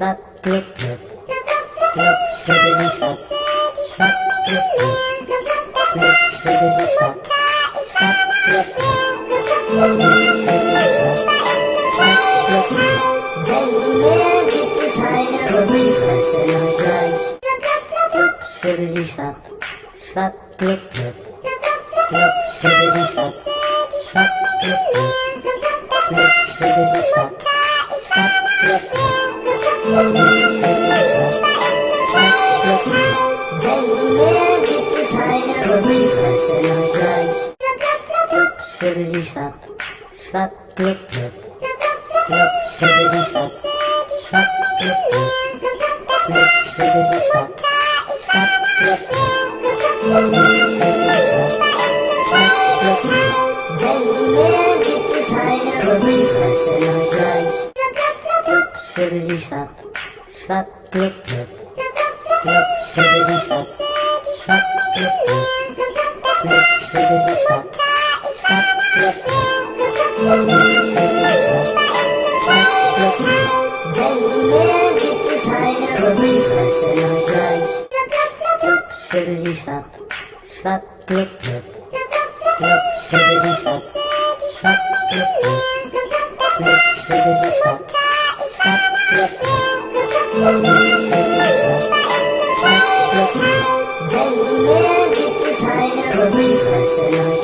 schwapp, blub, blub, blub, schüttel die Schwapp, schwapp, blub, blub, blub, schüttel die Schwapp, schwapp, blub, blub, blub, schüttel die Schwapp, wenn du mehr gibt es eine und ich fresse euch gleich. Blub, schüttel die Schwapp, schwapp, blub, blub, blub, schüttel die Schwapp, schwapp, blub, blub, blub, schüttel die Schwapp, schwapp, blub, blub, blub, wenn du mehr gibt es eine und ich fresse euch gleich. Blub, schüttel die Schwapp, schwapp, blub, blub, blub, schüttel die Schwapp, schwapp, blub, blub, blub, schüttel die Schwapp, schwapp, blub, blub, wenn du mehr gibt es eine und ich fresse euch gleich. Blub, schüttel die Schwapp, schwapp, blub, blub, blub, schüttel die Schwapp, schwapp, blub, blub, blub, schüttel die Schwapp, schwapp, blub, blub, wenn du mehr gibt es eine und ich fresse euch gleich. Blub, schüttel die Schwapp, schwapp, blub, blub, blub, schüttel die Schwapp, schwapp, blub, blub, blub, schüttel die Schwapp, schwapp, blub, blub, wenn du mehr gibt es eine und ich fresse euch